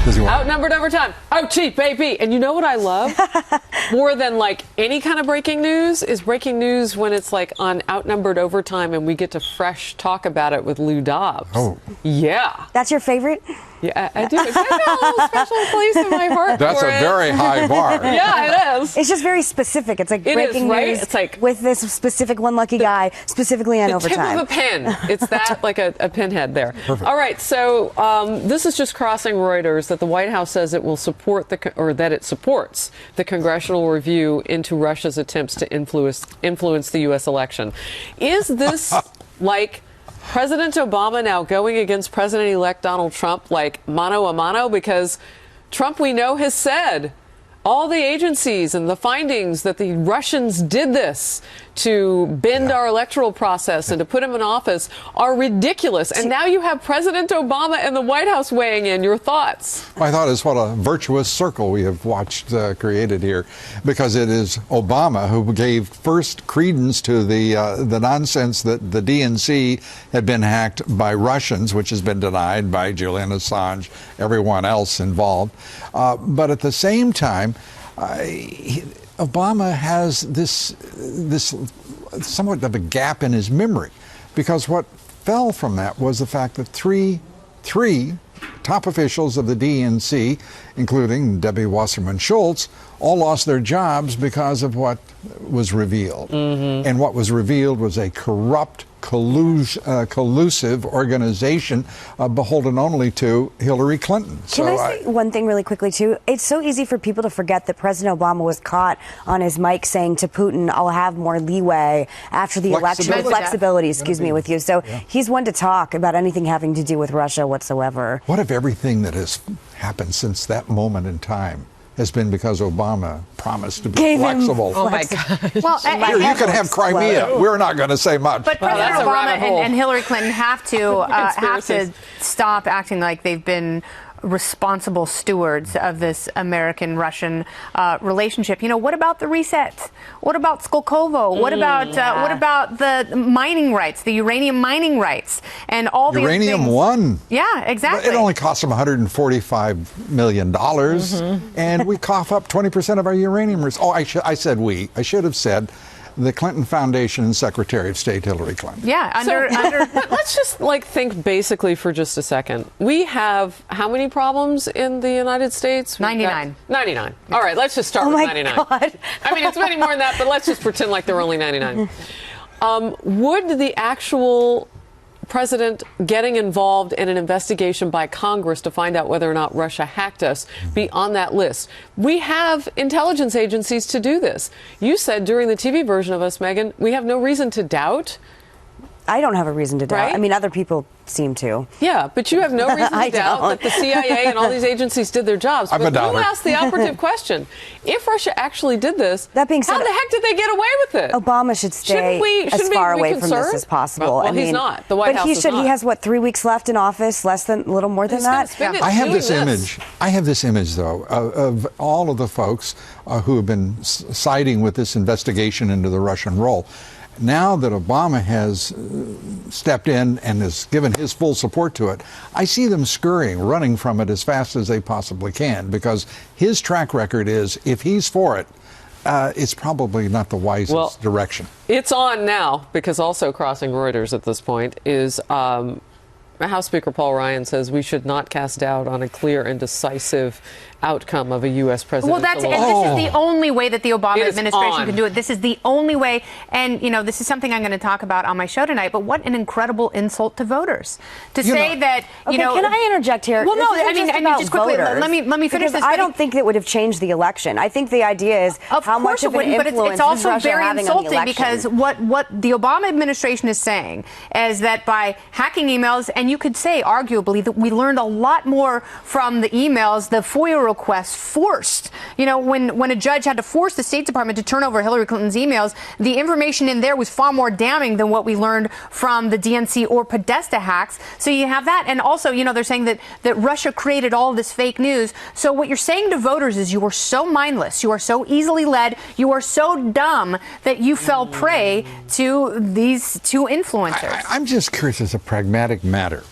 Does he want? Outnumbered overtime. OT, baby. And you know what I love more than like any kind of breaking news is breaking news when it's like on outnumbered overtime and we get to fresh talk about it with Lou Dobbs. Oh. Yeah. That's your favorite? Yeah, I do. I've got a little special place in my heart. That's for a it. very high bar. Yeah, it is. It's just very specific. It's like It breaking is, right? news It's like with this specific one lucky guy, specifically on the overtime. tip of a pin. It's that like a pinhead there. Perfect. All right, so this is just crossing Reuters that the White House says it will support that it supports the congressional review into Russia's attempts to influence the U.S. election. Is this like President Obama now going against President-elect Donald Trump like mano a mano? Because Trump, we know, has said all the agencies and the findings that the Russians did this to bend our electoral process and to put him in office are ridiculous. And now you have President Obama and the White House weighing in. Your thoughts? My thought is what a virtuous circle we have watched created here, because it is Obama who gave first credence to the nonsense that the DNC had been hacked by Russians, which has been denied by Julian Assange, everyone else involved. But at the same time, Obama has this somewhat of a gap in his memory, because what fell from that was the fact that three top officials of the DNC, including Debbie Wasserman Schultz, all lost their jobs because of what was revealed. And what was revealed was a corrupt, collusive organization beholden only to Hillary Clinton. Can I say one thing really quickly, too? It's so easy for people to forget that President Obama was caught on his mic saying to Putin, I'll have more leeway after the election. Flexibility, excuse me, with you. So he's one to talk about anything having to do with Russia whatsoever. What if everything that has happened since that moment in time has been because Obama promised to be flexible? Oh, my God. Well, Here, you can have Crimea. We're not going to say much. But President Obama and Hillary Clinton have to stop acting like they've been responsible stewards of this American-Russian relationship. You know, what about the reset? What about Skolkovo? What about the mining rights, the uranium mining rights, and all the Uranium One? Yeah, exactly. It only cost them $145 million, and we cough up 20% of our uranium reserves. Oh, I said we. I should have said the Clinton Foundation and Secretary of State Hillary Clinton. Yeah, under let's just think basically for just a second. We have how many problems in the United States? 99. 99. All right, let's just start with 99. God. I mean, it's many more than that, but let's just pretend like there are only 99. Would the actual president getting involved in an investigation by Congress to find out whether or not Russia hacked us be on that list? We have intelligence agencies to do this. You said during the TV version of us, Megan, we have no reason to doubt. I don't have a reason to doubt. Right? I mean, other people seem to. Yeah, but you have no reason to doubt don't. that the CIA and all these agencies did their jobs. I'm a But doubter. you asked the operative question. If Russia actually did this, That being said, how the heck did they get away with it? Obama should stay Shouldn't we far be away from this concerned? as possible. Well, I mean, he's not. The White but House he is should. not. He has, what, 3 weeks left in office? Less than, a little more than He's gonna that? spend it I have doing this image. I have this image, though, of all of the folks who have been siding with this investigation into the Russian role. Now that Obama has stepped in and has given his full support to it, I see them scurrying, running from it as fast as they possibly can, because his track record is, if he's for it, it's probably not the wisest direction. It's on now, because also crossing Reuters at this point is House Speaker Paul Ryan says we should not cast doubt on a clear and decisive outcome of a U.S. presidential election. This is the only way that the Obama It is administration on. can do it. This is the only way. And, you know, this is something I'm going to talk about on my show tonight. But what an incredible insult to voters to say that, you know. Can I interject here? Well, no, This isn't I mean, just I mean, about just quickly, voters, let me finish because this. I don't think it would have changed the election. I think the idea is how much of an but influence it's also is Russia very having on the insulting, election. because what the Obama administration is saying is that by hacking emails, and you could say arguably that we learned a lot more from the emails, the FOIA requests forced. You know, when a judge had to force the State Department to turn over Hillary Clinton's emails, the information in there was far more damning than what we learned from the DNC or Podesta hacks. So you have that. And also, you know, they're saying that Russia created all this fake news. So what you're saying to voters is you are so mindless, you are so easily led, you are so dumb that you fell prey to these two influencers. I'm just curious, as a pragmatic matter,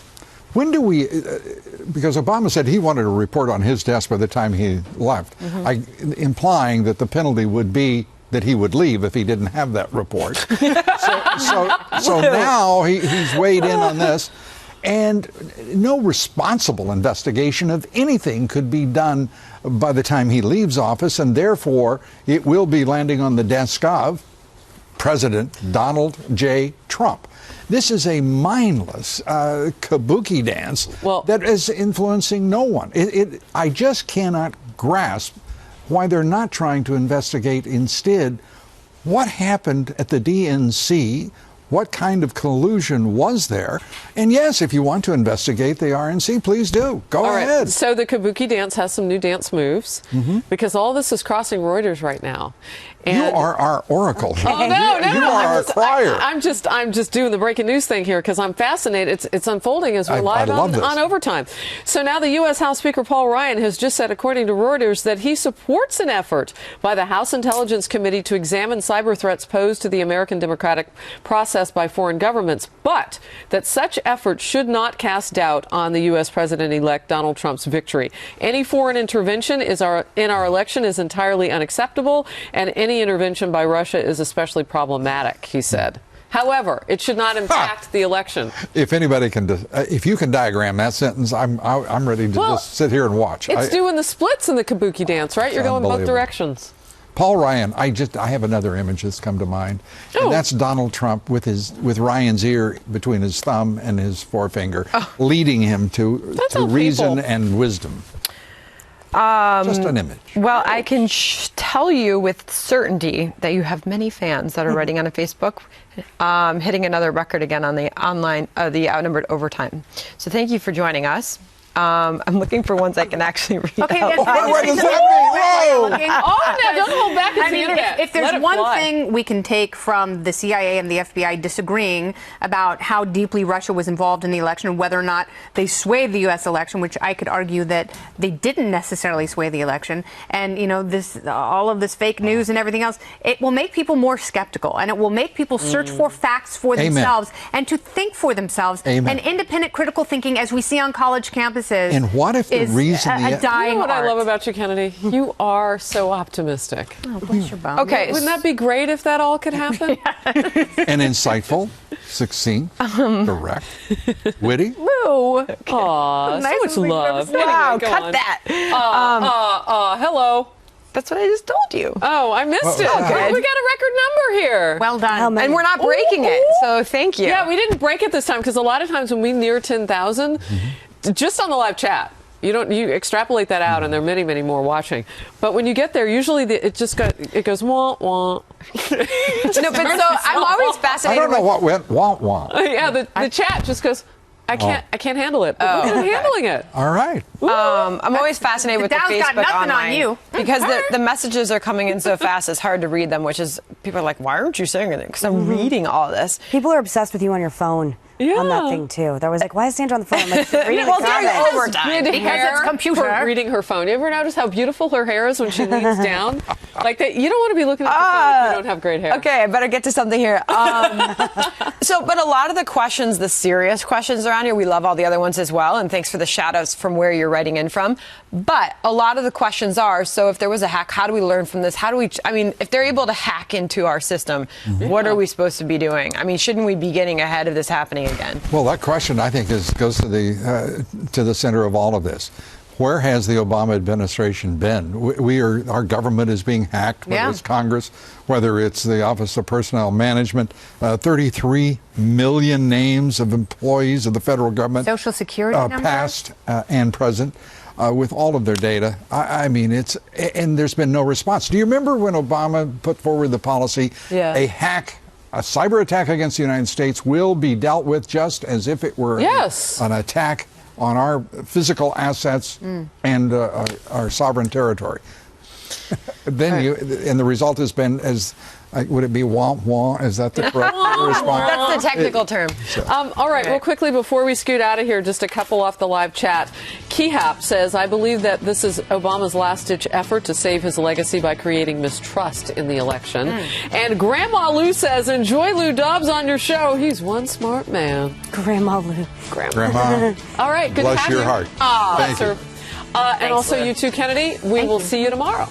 When do we, because Obama said he wanted a report on his desk by the time he left, implying that the penalty would be that he would leave if he didn't have that report. So now he's weighed in on this, and no responsible investigation of anything could be done by the time he leaves office, and therefore it will be landing on the desk of President Donald J. Trump. This is a mindless kabuki dance that is influencing no one. I just cannot grasp why they're not trying to investigate instead what happened at the DNC, what kind of collusion was there. And yes, if you want to investigate the RNC, please do. Go ahead. So the kabuki dance has some new dance moves because all this is crossing Reuters right now. And you are our oracle. Oh, no. You are our crier. I'm just doing the breaking news thing here because I'm fascinated. It's unfolding as we're live on Overtime. So now the U.S. House Speaker Paul Ryan has just said, according to Reuters, that he supports an effort by the House Intelligence Committee to examine cyber threats posed to the American democratic process by foreign governments, but that such effort should not cast doubt on the U.S. President-elect Donald Trump's victory. Any foreign intervention in our election is entirely unacceptable, and any intervention by Russia is especially problematic, he said. However, it should not impact the election. If anybody can, if you can diagram that sentence, I'm ready to just sit here and watch. It's doing the splits in the kabuki dance, right? You're going both directions. Paul Ryan, I have another image that's come to mind, and that's Donald Trump with Ryan's ear between his thumb and his forefinger, leading him to reason and wisdom. Just an image. Well, I can tell you with certainty that you have many fans that are writing on a Facebook, hitting another record again on the the Outnumbered Overtime. So thank you for joining us. I'm looking for ones I can actually read. Okay, out. What does that mean? Oh, no, don't hold back. I mean, if there's one thing we can take from the CIA and the FBI disagreeing about how deeply Russia was involved in the election, whether or not they swayed the U.S. election, which I could argue that they didn't necessarily sway the election, and all of this fake news and everything else, it will make people more skeptical, and it will make people search for facts for themselves and to think for themselves. And independent critical thinking, as we see on college campuses, and what if the reason you know what I love about you, Kennedy? You are so optimistic. Oh, bless your bones. Okay, wouldn't that be great if that all could happen? And insightful, succinct, direct, witty. Woo! Aw, so much love. Wow, anyway, cut that. Hello. That's what I just told you. Oh, I missed it. Okay. We got a record number here. Well done. And we're not breaking it, so thank you. Yeah, we didn't break it this time because a lot of times when we near 10,000, just on the live chat, you extrapolate that out, and there are many, many more watching. But when you get there, usually it goes wah wah. No, but so I'm always fascinated. I don't know what went wah wah. Yeah, the chat just goes, I can't handle it. But we're handling it. All right. I'm always fascinated with the Dow's got Facebook nothing online on you. because the messages are coming in so fast. It's hard to read them, which is people are like, "Why aren't you saying anything?" Because I'm reading all this. People are obsessed with you on your phone. On that thing too. There was like, why is Sandra on the phone? I'm like, reading Well, the during comments. overtime. Because it's computer. For reading her phone. You ever notice how beautiful her hair is when she leans down? Like that. You don't want to be looking at the phone if you don't have great hair. Okay, I better get to something here. But a lot of the questions, the serious questions around here, we love all the other ones as well. And thanks for the shout outs from where you're writing in from. But a lot of the questions are, so if there was a hack, how do we learn from this? If they're able to hack into our system, what are we supposed to be doing? I mean, shouldn't we be getting ahead of this happening again? Well, that question, I think, goes to the center of all of this. Where has the Obama administration been? Our government is being hacked, whether it's Congress, whether it's the Office of Personnel Management, 33 million names of employees of the federal government, Social Security numbers, past and present, with all of their data. I mean, and there's been no response. Do you remember when Obama put forward the policy, a cyber attack against the United States will be dealt with just as if it were an attack on our physical assets and our sovereign territory. And the result has been, as would it be wah wah? Is that the correct response? That's the technical term. All right, real quickly before we scoot out of here, just a couple off the live chat. Keyhap says, I believe that this is Obama's last-ditch effort to save his legacy by creating mistrust in the election. And Grandma Lou says, enjoy Lou Dobbs on your show. He's one smart man. Grandma Lou. Grandma, All right, good to bless have your you. heart. Bless Thank you. her. And also Lou. you too, Kennedy. We will see you tomorrow.